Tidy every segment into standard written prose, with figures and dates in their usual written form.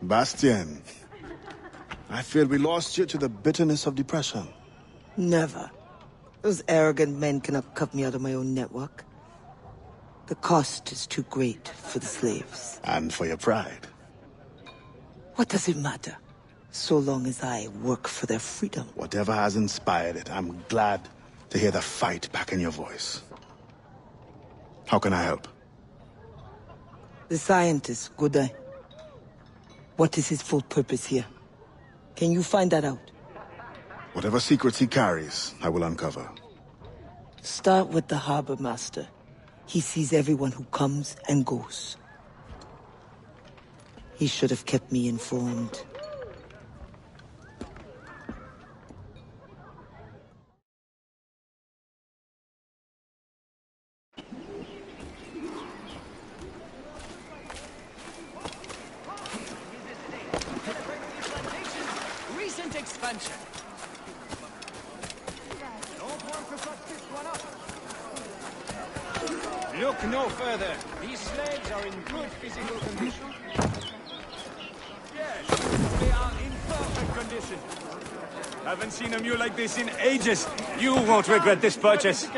Bastien, I fear we lost you to the bitterness of depression. Never. Those arrogant men cannot cut me out of my own network. The cost is too great for the slaves. And for your pride. What does it matter? So long as I work for their freedom. Whatever has inspired it, I'm glad to hear the fight back in your voice. How can I help? The scientist, Godin. What is his full purpose here? Can you find that out? Whatever secrets he carries, I will uncover. Start with the harbor master. He sees everyone who comes and goes. He should have kept me informed. Recent expansion. Look no further. These slaves are in good physical condition. Yes, they are in perfect condition. Haven't seen a mule like this in ages. You won't regret this purchase.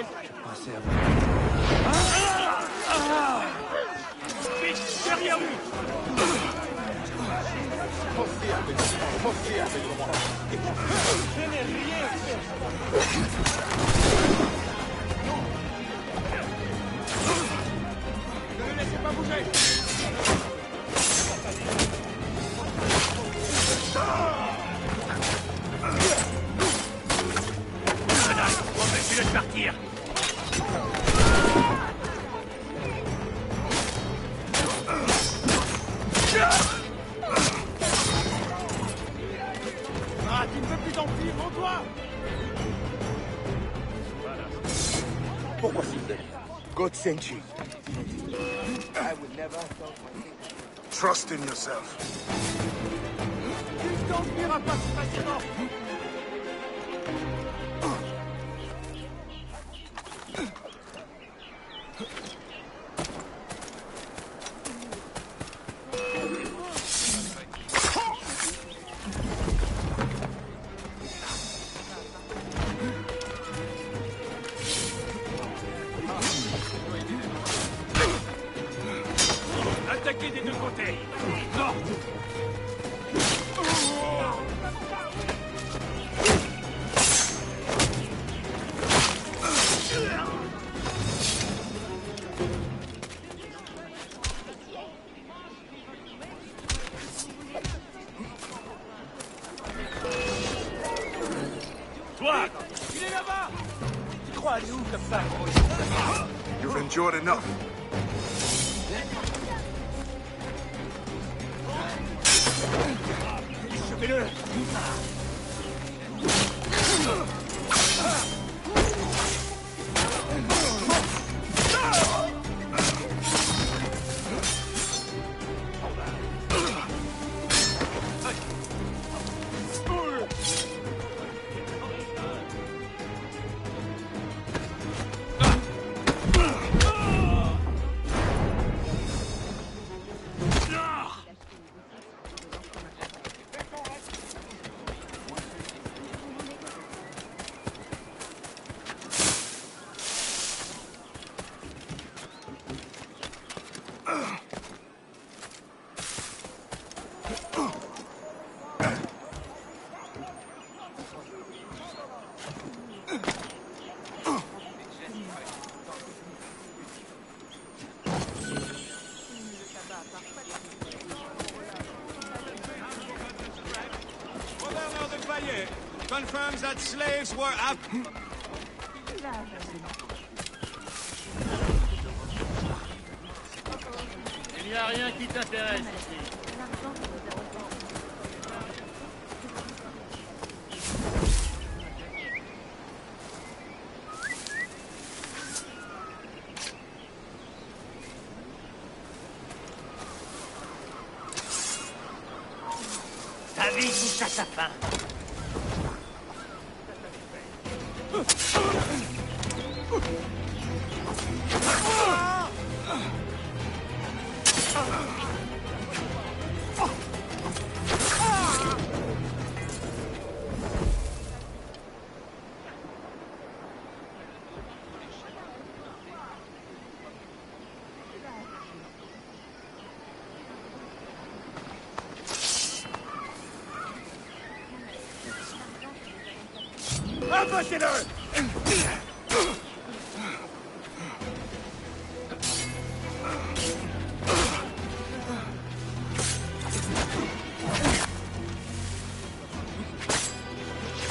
Ne le laissez pas bouger. Empêchez-le de partir. Ah, tu ne veux plus d'en vivre, rends-toi. Pourquoi s'il plaît? God sent you. I would never have thought my Trust in yourself. Tu ne t'enfuiras pas si facilement. Attaquez des deux côtés. Non. Toi, il est là-bas. Tu crois aller où comme ça? You've endured enough. Fais-le. Gouverneur de Fayet confirms that slaves were up. Il n'y a rien qui t'intéresse ici. Ta vie touche à sa fin. Rapprochez-le!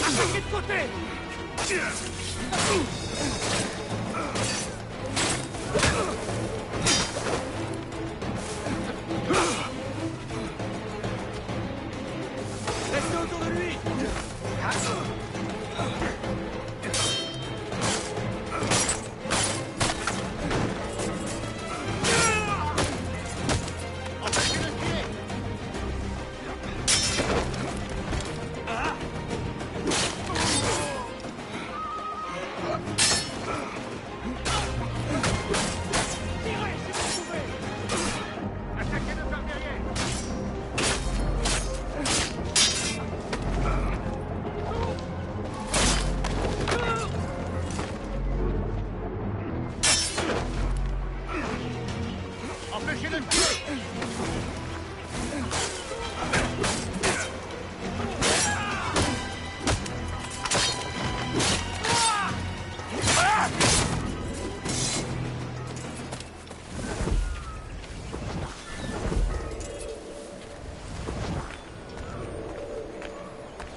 Attaquez de côté! Restez autour de lui! Empêchez-le de tuer!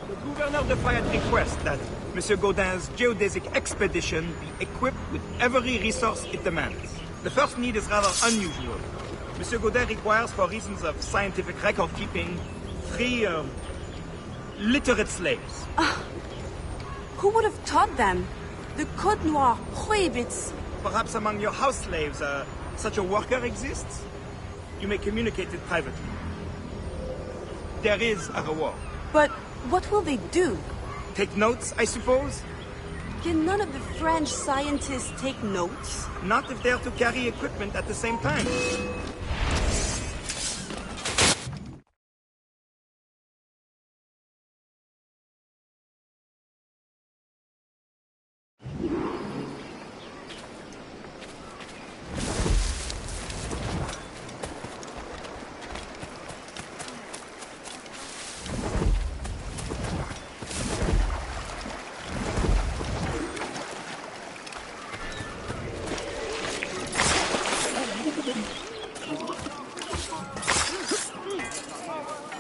The Governor de Fayette requests that Monsieur Gaudin's geodesic expedition be equipped with every resource it demands. The first need is rather unusual. Monsieur Gaudin requires, for reasons of scientific record-keeping, 3 literate slaves. Who would have taught them? The Code Noir prohibits. Perhaps among your house slaves, such a worker exists? You may communicate it privately. There is a reward. But what will they do? Take notes, I suppose? Can none of the French scientists take notes? Not if they're to carry equipment at the same time.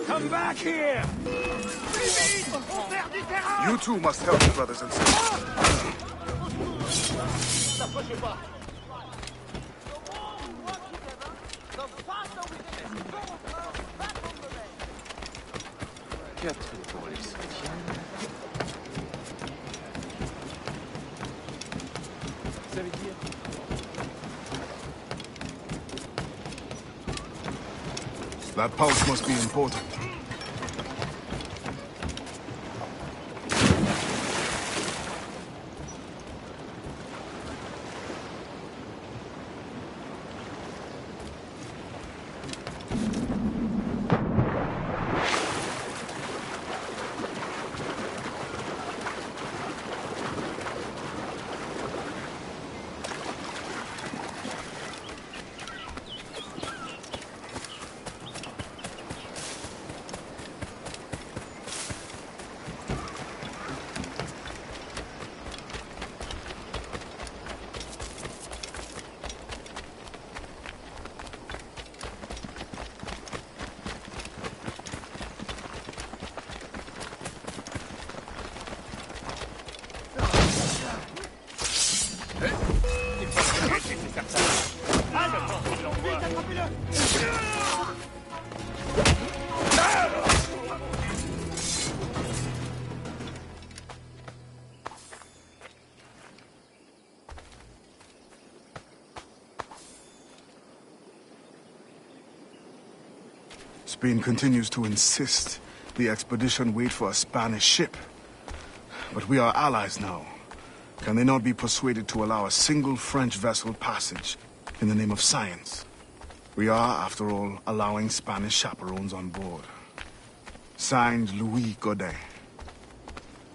Come back here! You two must help me, brothers and sisters. That pulse must be important. Spain continues to insist the expedition wait for a Spanish ship. But we are allies now. Can they not be persuaded to allow a single French vessel passage in the name of science? We are, after all, allowing Spanish chaperones on board. Signed, Louis Gaudin.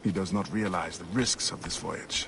He does not realize the risks of this voyage.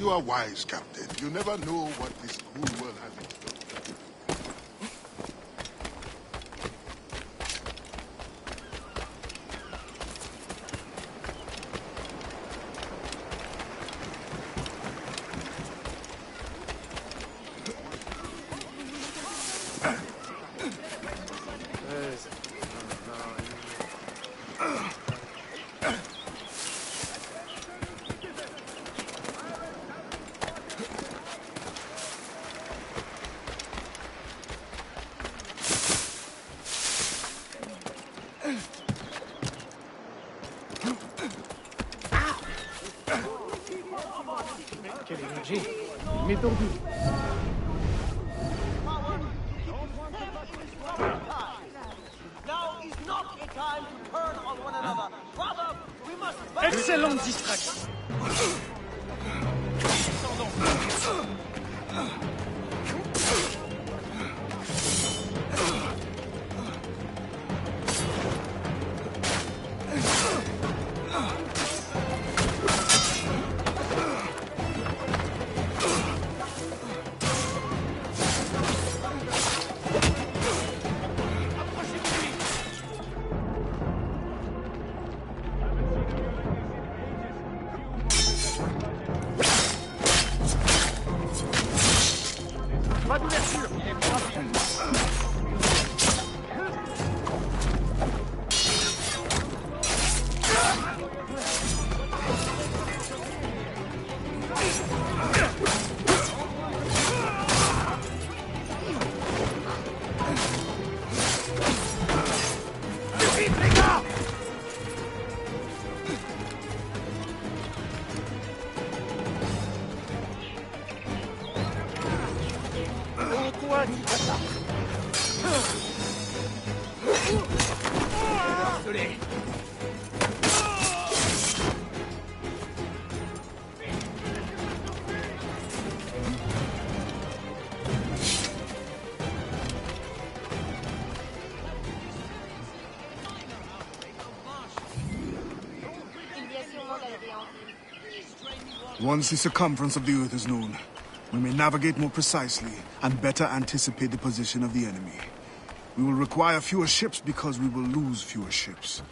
You are wise, Captain. You never know what this cruel world has in store. Quelle énergie! Il m'étourdit. Excellente distraction! Pas d'ouverture! Vite, les gars! Toi, tu fais ça. Désolé. Once the circumference of the Earth is known, we may navigate more precisely and better anticipate the position of the enemy. We will require fewer ships because we will lose fewer ships.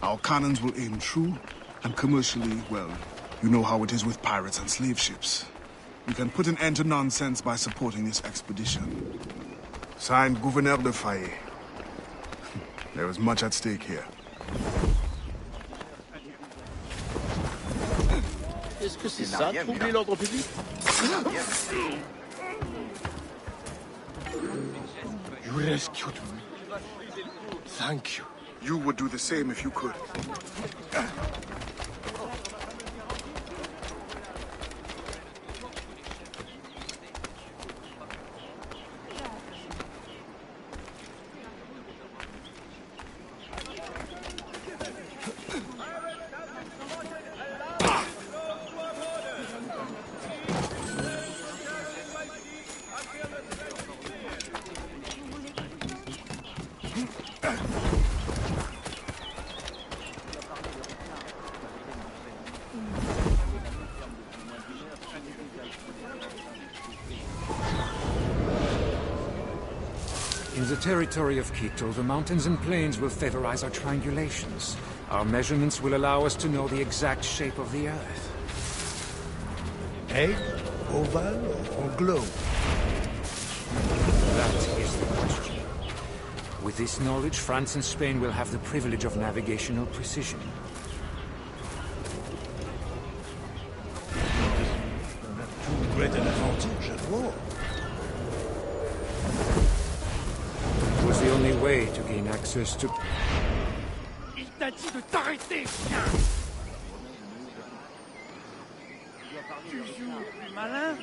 Our cannons will aim true, and commercially, well, you know how it is with pirates and slave ships. We can put an end to nonsense by supporting this expedition. Signed, Gouverneur de Faye. There is much at stake here. Est-ce que c'est ça, troubler l'ordre public? You rescued me. Thank you. You would do the same if you could. In the territory of Quito, the mountains and plains will favorize our triangulations. Our measurements will allow us to know the exact shape of the Earth. Egg, oval, or globe? That is the question. With this knowledge, France and Spain will have the privilege of navigational precision. Too great an advantage at war. It was the only way to gain access to... Il t'a dit de t'arrêter, chien! Tu joues plus malin?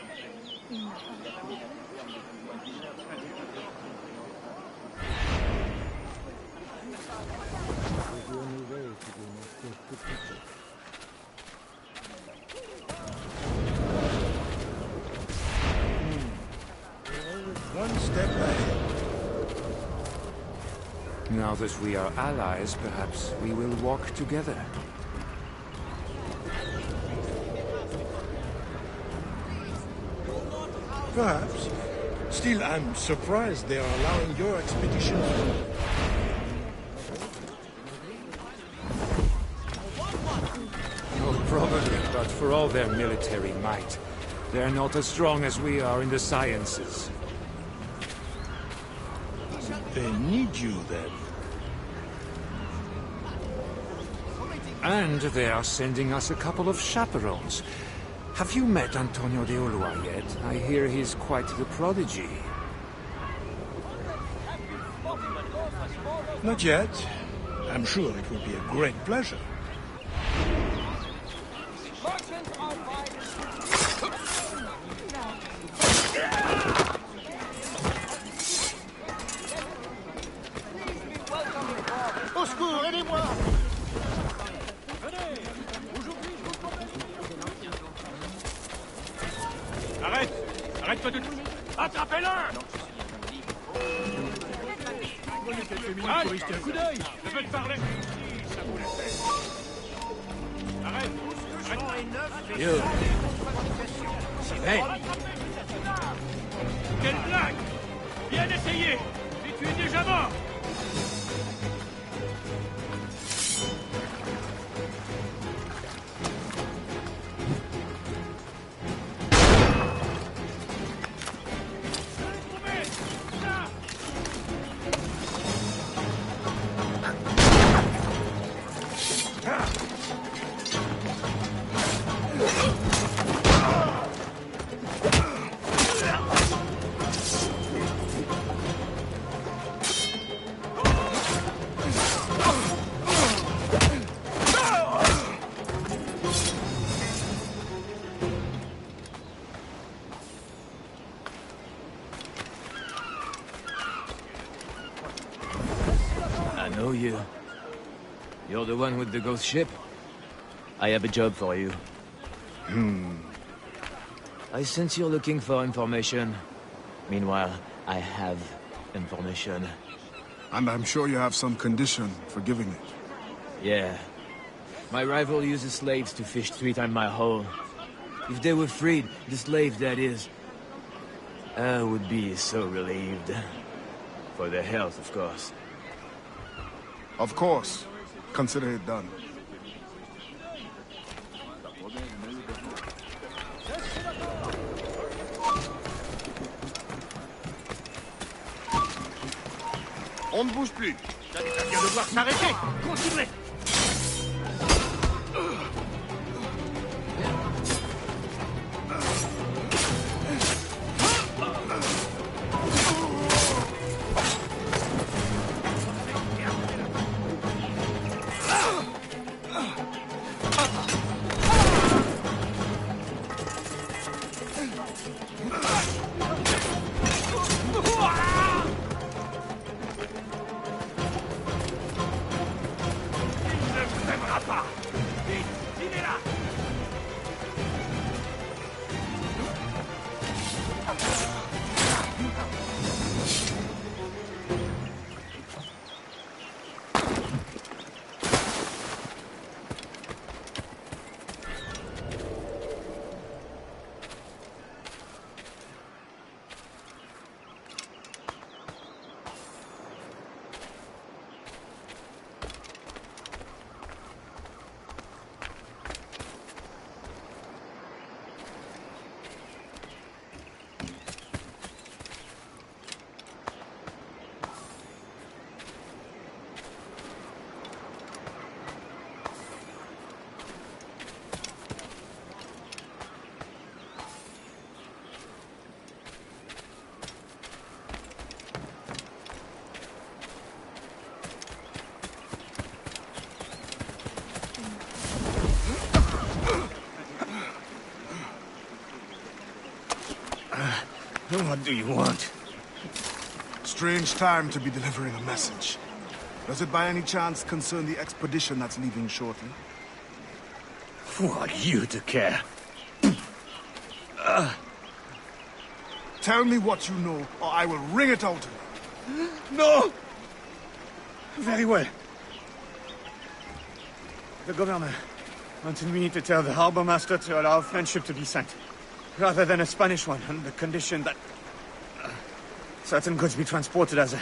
One step ahead. Now that we are allies, perhaps we will walk together. Perhaps. Still, I'm surprised they are allowing your expedition through. Oh, probably, but for all their military might, they're not as strong as we are in the sciences. They need you, then. And they are sending us a couple of chaperones. Have you met Antonio de Ulua yet? I hear he's quite the prodigy. Not yet. I'm sure it will be a great pleasure. Au secours, aidez-moi! Arrête! Arrête-toi de... Attrapez-le! Aïe! Un coup d'œil! Je veux te parler! Ça vous la tête. Arrête! Arrête! Yo. C'est vrai. Quelle blague! Bien essayé! Mais tu es déjà mort! I know you. You're the one with the ghost ship? I have a job for you. I sense you're looking for information. Meanwhile, I have information. And I'm sure you have some condition for giving it. Yeah. My rival uses slaves to fish 3 times my haul. If they were freed, the slaves that is, I would be so relieved. For their health, of course. Of course. Consider it done. On ne bouge plus. Ça vient de devoir s'arrêter. Continuez. What do you want? Strange time to be delivering a message. Does it by any chance concern the expedition that's leaving shortly? Who are you to care? Tell me what you know, or I will wring it out of you. No! Very well. The governor wanted me to tell the harbor master to allow friendship to be sent. Rather than a Spanish one, on the condition that certain goods be transported as a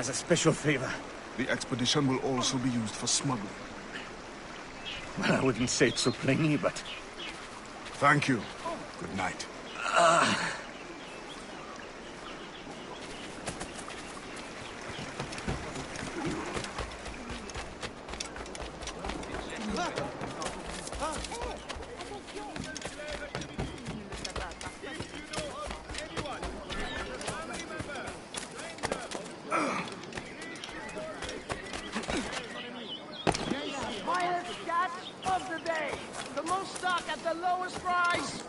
special favor. The expedition will also be used for smuggling. Well, I wouldn't say it so plainly, but... Thank you. Good night. Highest catch of the day. The most stock at the lowest price.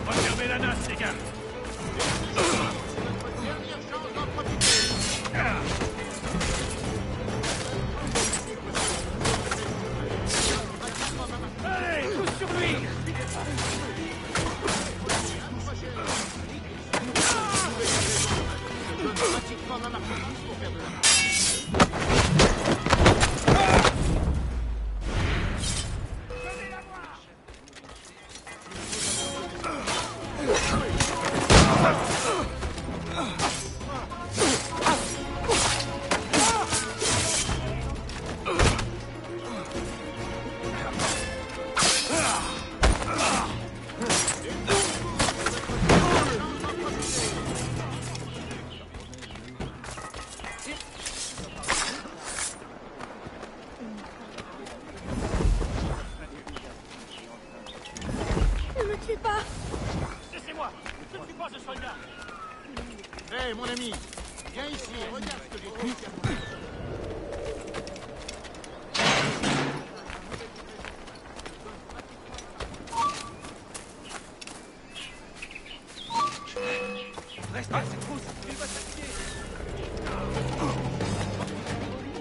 Regardez la nasse, les gars. Allez, tous sur lui. Ne me tue pas. Laissez-moi. Ne tue pas ce soldat. Hé, mon ami, viens ici, regarde ce que j'ai fait. Reste à cette trousse. Il va s'appuyer.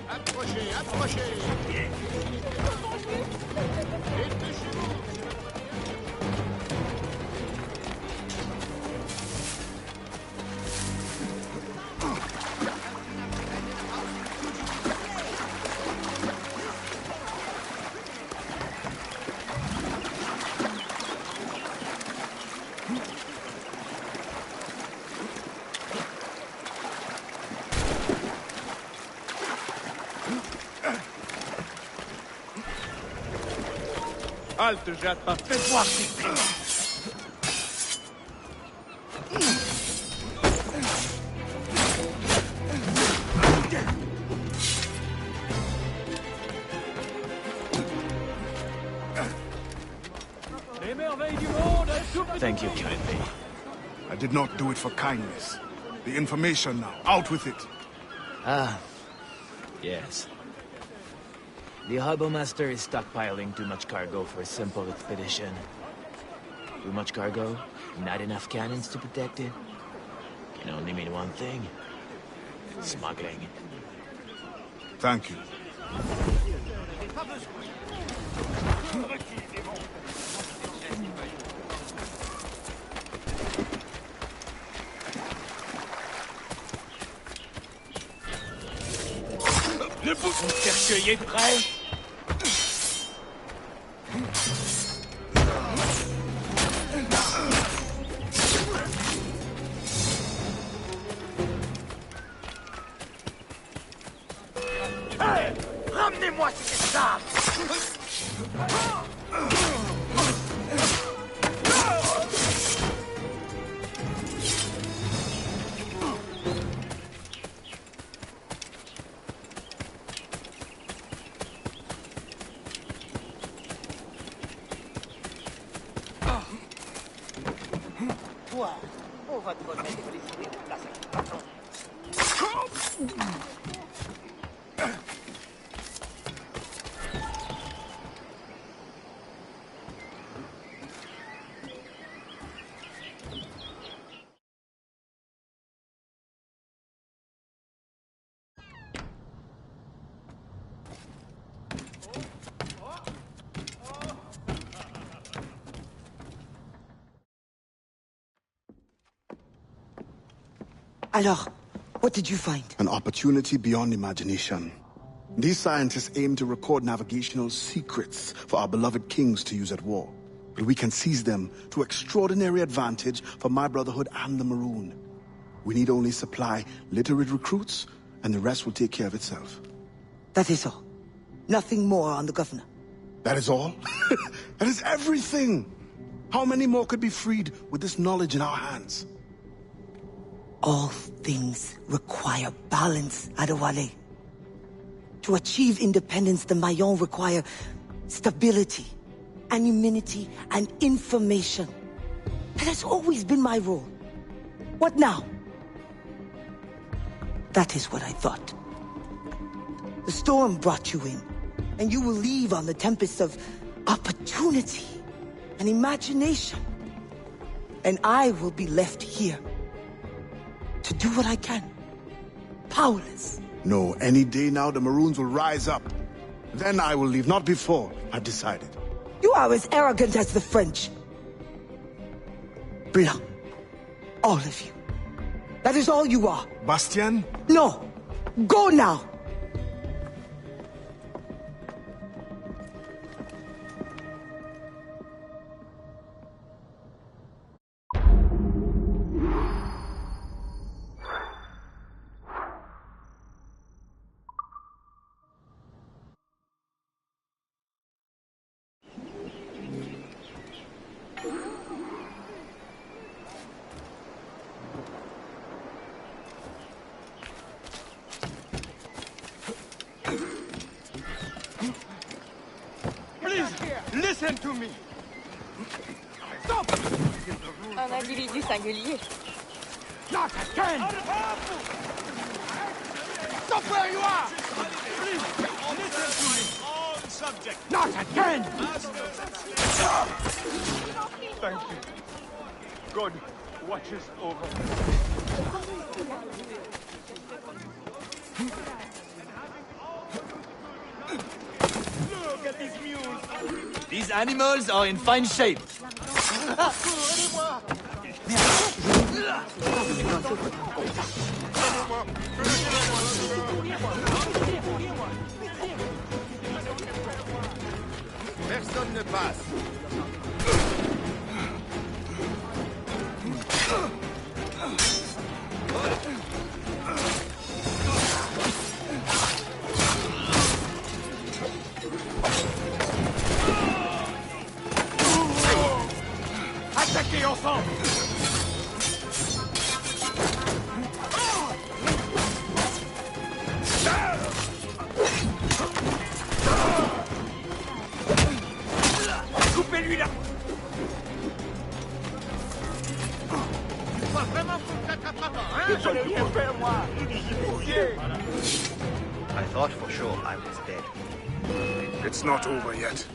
Approchez, approchez. Halte, j'attrape. Fais voir tes pieds. Thank you kindly. I did not do it for kindness. The information now. Out with it. Ah, yes. The Harbor Master is stockpiling too much cargo for a simple expedition. Too much cargo, not enough cannons to protect it. Can only mean one thing. Smuggling. Thank you. Le bout de cercueil est prêt. Hey, ramenez-moi ces sables. Toi, on va te remettre les idées de place à ton Alors, what did you find? An opportunity beyond imagination. These scientists aim to record navigational secrets for our beloved kings to use at war. But we can seize them to extraordinary advantage for my Brotherhood and the Maroon. We need only supply literate recruits, and the rest will take care of itself. That is all. Nothing more on the governor. That is all? That is everything! How many more could be freed with this knowledge in our hands? All things require balance, Adewale. To achieve independence, the Mayon require stability, anonymity, and information. That has always been my role. What now? That is what I thought. The storm brought you in, and you will leave on the tempest of opportunity and imagination. And I will be left here to do what I can. Powerless. No, any day now the Maroons will rise up. Then I will leave, not before. I've decided. You are as arrogant as the French. Blanc. All of you. That is all you are. Bastien? No. Go now. Listen to me! Stop! Un individu singulier. Not again! Stop where you are! Please, listen to me! On subject. Not again! Thank you. God watches over. Look at these mules! These animals are in fine shape. Personne ne passe. Attaquez ensemble! Coupez-lui là! Pas vraiment qu'on ne t'attrapera pas, hein? Je l'ai rien fait, moi! I thought for sure I was dead. It's not over yet.